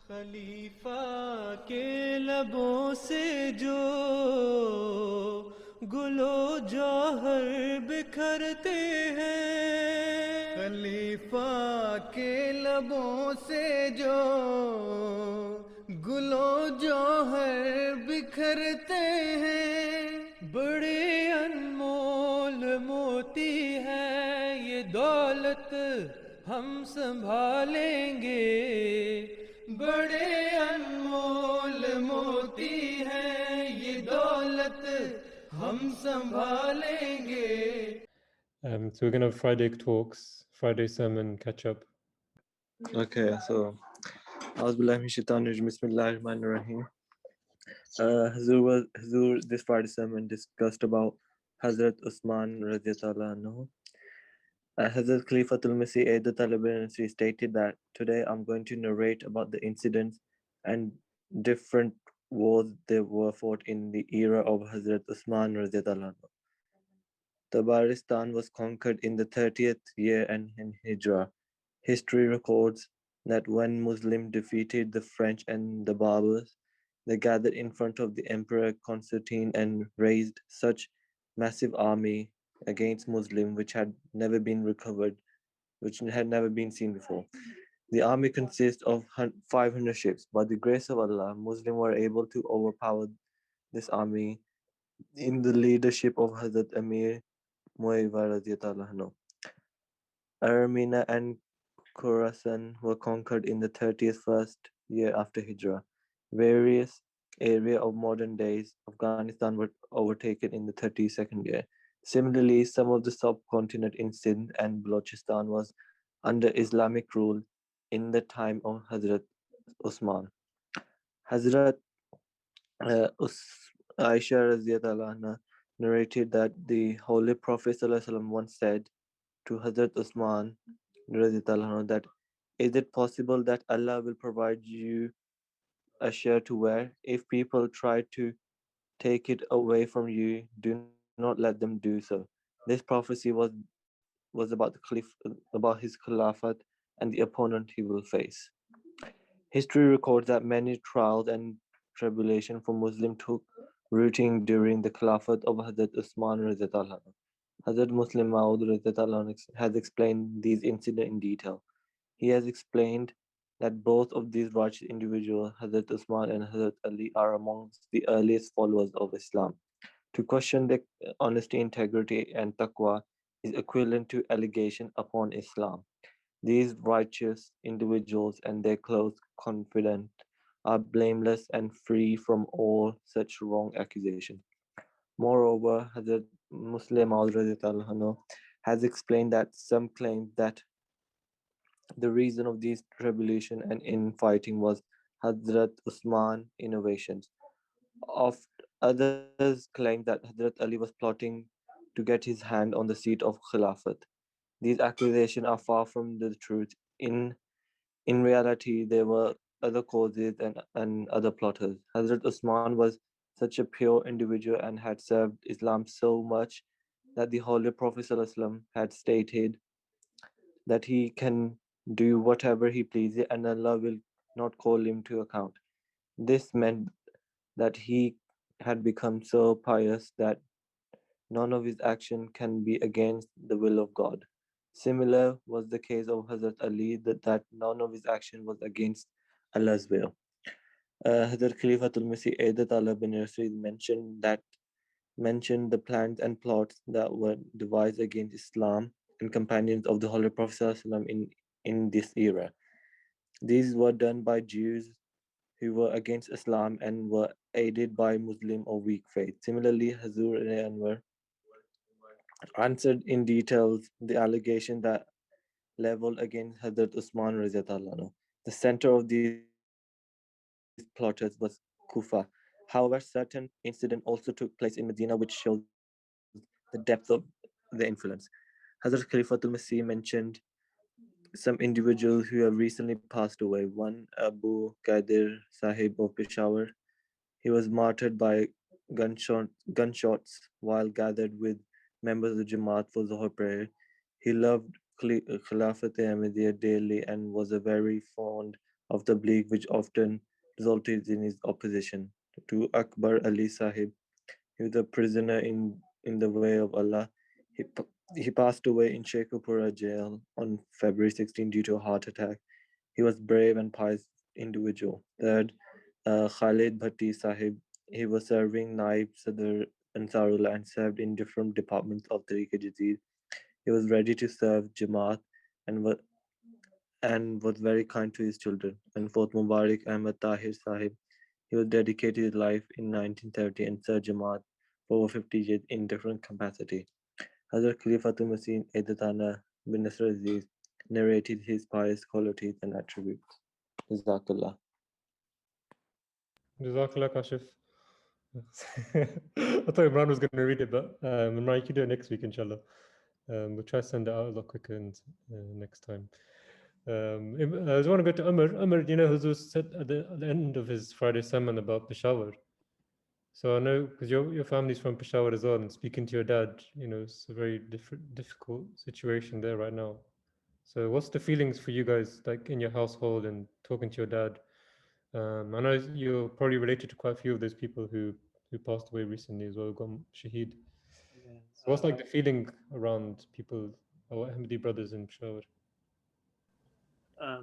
खलीफा के लबों से जो गुलो जौहर बिखरते हैं, खलीफा के लबों से जो गुलो जौहर बिखरते हैं, बड़े अनमोल मोती है ये दौलत हम संभालेंगे। बड़े अनमोल मोती है ये दौलत हम संभालेंगे। So we're going to have Friday talks, Friday sermon catch up. Okay, so Bismillahirrahmanirrahim. Hazur this Friday sermon discussed about Hazrat Usman radiallahu anhu. Hazrat Khalifatul Masih Aid Taliban stated that today I'm going to narrate about the incidents and different wars they were fought in the era of Hazrat Usman radiallahu anhu. Tabaristan was conquered in the 30th year and in Hijrah. History records that when Muslims defeated the French and the Barbars, they gathered in front of the Emperor Constantine and raised such massive army against Muslim which had never been seen before. The army consists of 500 ships. By the grace of Allah, Muslims were able to overpower this army in the leadership of Hazrat Amir Muawiyah radiallahu anhu. Armenia and Khorasan were conquered in the 31st year after Hijrah. Various areas of modern days Afghanistan were overtaken in the 32nd year. Similarly, some of the subcontinent in Sindh and Balochistan was under Islamic rule in the time of Hazrat Usman. Hazrat Aisha radiallahu anha narrated that the Holy Prophet sallallahu alaihi wasallam once said to Hazrat Usman radiallahu anhu that, is it possible that Allah will provide you a shirt to wear? If people try to take it away from you, do not let them do so. This prophecy was about about his Khilafat and the opponent he will face. History records that many trials and tribulation for Muslim took rooting during the Khilafat of Hazrat Usman radiallahu anhu. Hazrat Muslim Maud radiallahu anhu has explained these incidents in detail. He has explained that both of these righteous individuals, Hazrat Usman and Hazrat Ali, are amongst the earliest followers of Islam. To question their honesty, integrity, and taqwa is equivalent to allegation upon Islam. These righteous individuals and their close confidant are blameless and free from all such wrong accusations. Moreover, Hazrat Muslim Maud has explained that some claim that the reason of these tribulation and infighting was Hazrat Usman innovations. Of others claim that Hazrat Ali was plotting to get his hand on the seat of Khilafat. These accusations are far from the truth. In reality, there were other causes and other plotters. Hazrat Usman was such a pure individual and had served Islam so much that the Holy Prophet ﷺ had stated that he can do whatever he pleases and Allah will not call him to account. This meant that he had become so pious that none of his action can be against the will of God. Similar was the case of Hazrat Ali, that none of his action was against Allah's will. Hazrat Khalifatul Masih Aidat Allah bin Yasir mentioned the plans and plots that were devised against Islam and companions of the Holy Prophet ﷺ in this era. These were done by Jews who were against Islam and were aided by Muslim or weak faith. Similarly, Hazur Anwar answered in details the allegation that leveled against Hazrat Usman radiallahu anhu. The center of these plotters was Kufa. However, certain incidents also took place in Medina, which shows the depth of the influence. Hazrat Khalifatul Masih mentioned some individuals who have recently passed away. One, Abu Qadir Sahib of Peshawar. He was martyred by gunshots while gathered with members of the Jamaat for Zohar prayer. He loved Khilafat Ahmadiyya dearly and was a very fond of the Tabligh, which often resulted in his opposition to Akbar Ali Sahib. He was a prisoner in the way of Allah. He, he passed away in Sheikhupura jail on February 16 due to a heart attack. He was brave and pious individual. Third, Khalid Bhatti Sahib. He was serving Naib Sadr Ansarullah and served in different departments of Tariq-e-Jadid. He was ready to serve Jamaat and was very kind to his children. And fourth, Mubarak Ahmad Tahir Sahib. He was dedicated his life in 1930 and served Jamaat for over 50 years in different capacity. Hazrat Khalifatul Masih Edatana bin Nasr Aziz narrated his pious qualities and attributes. Jazakallah. Jazakallah, Kashif. I thought Imran was going to read it, but Imran, you can do it next week, inshallah. We'll try to send it out a lot quicker next time. I just want to go to Umar. Umar, you know, Huzur said at the end of his Friday sermon about Peshawar. So I know, because your family's from Peshawar as well, and speaking to your dad, you know, it's a very difficult situation there right now. So what's the feelings for you guys, like in your household and talking to your dad? I know you're probably related to quite a few of those people who passed away recently as well, gone shaheed. Yeah. So what's like the feeling around people, our Ahmadi brothers in Peshawar? I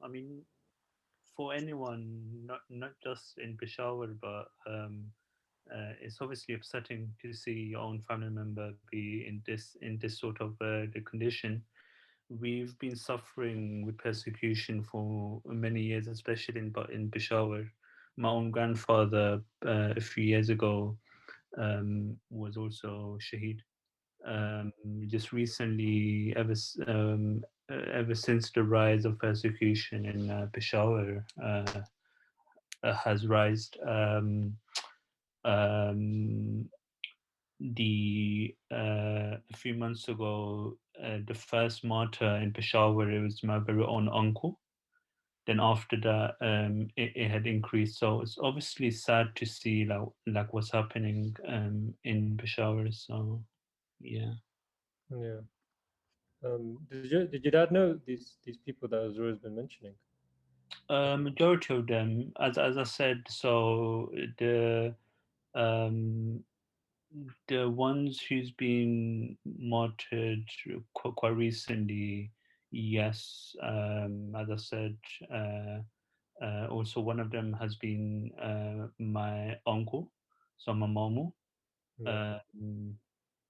mean, for anyone, not just in Peshawar, but it's obviously upsetting to see your own family member be in this sort of the condition. We've been suffering with persecution for many years, especially in Peshawar. My own grandfather, a few years ago, was also shaheed. Just recently, ever since the rise of persecution in Peshawar has risen, um, a few months ago, the first martyr in Peshawar, it was my very own uncle. Then after that, it had increased. So it's obviously sad to see like what's happening in Peshawar. So yeah. Yeah. Did your dad know these people that Azur has been mentioning? Majority of them, as I said, so um, the ones who's been martyred quite recently, yes. As I said, also one of them has been my uncle, so my mamu. Yeah.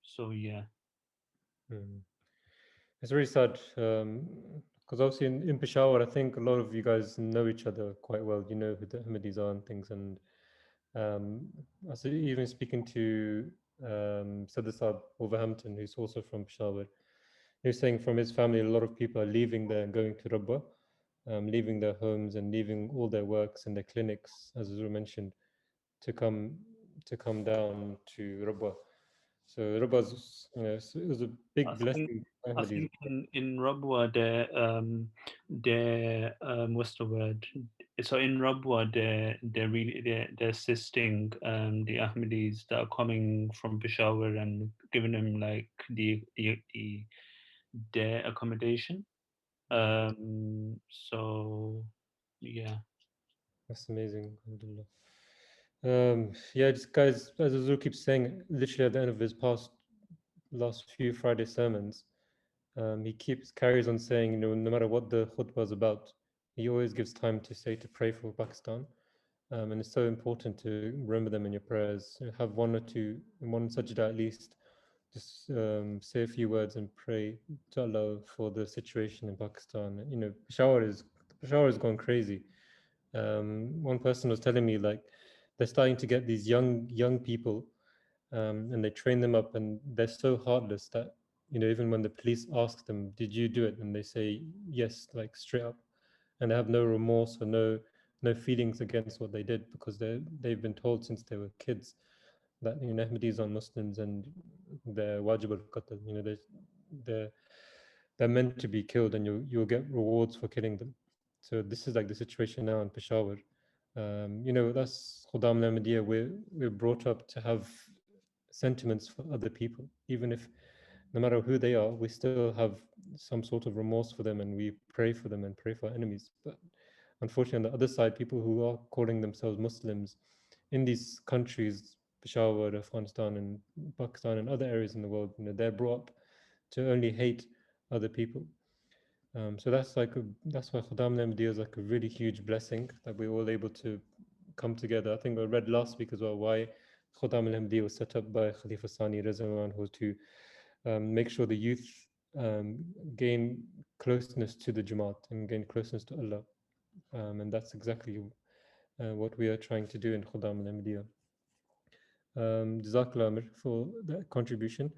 So yeah. Mm. It's really sad because obviously in Peshawar, I think a lot of you guys know each other quite well. You know who the Ahmadis are and things. And I was even speaking to Sadr Saab Wolverhampton, who's also from Peshawar. He was saying from his family, a lot of people are leaving there and going to Rabwa, leaving their homes and leaving all their works and their clinics, as Azur mentioned, to come down to Rabwa. So Rabwa's, you know, it was a I big think blessing for I Ahmadis. think in Rabwa they're what's the word? So in Rabwa they're assisting the Ahmadis that are coming from Peshawar and giving them like their accommodation. So yeah. That's amazing. Alhamdulillah. Yeah, just guys, as Azur keeps saying, literally at the end of his last few Friday sermons, he carries on saying, you know, no matter what the khutbah is about, he always gives time to say to pray for Pakistan. And it's so important to remember them in your prayers. Have one or two, in one sajda at least, just say a few words and pray to Allah for the situation in Pakistan. You know, Peshawar has gone crazy. One person was telling me like they're starting to get these young people, and they train them up, and they're so heartless that, you know, even when the police ask them, "Did you do it?" and they say yes, like straight up, and they have no remorse or no feelings against what they did, because they've been told since they were kids that, you know, Ahmadis are Muslims and they're wajib al-qatl. You know, they're they're meant to be killed, and you'll get rewards for killing them. So this is like the situation now in Peshawar. You know, that's Khudam al-Ahmadiyya. We're brought up to have sentiments for other people, even if no matter who they are, we still have some sort of remorse for them, and we pray for them and pray for enemies. But unfortunately, on the other side, people who are calling themselves Muslims in these countries, Peshawar, Afghanistan, and Pakistan, and other areas in the world, they're brought up to only hate other people. So that's why Khuddam al-Ahmadiyya is like a really huge blessing that we're all able to come together. I think I read last week as well why Khuddam al-Ahmadiyya was set up by Khalifa Sani Rizwan, who to make sure the youth gain closeness to the Jamaat and gain closeness to Allah. And that's exactly what we are trying to do in Khuddam al-Ahmadiyya. Jazakallah Amir for that contribution.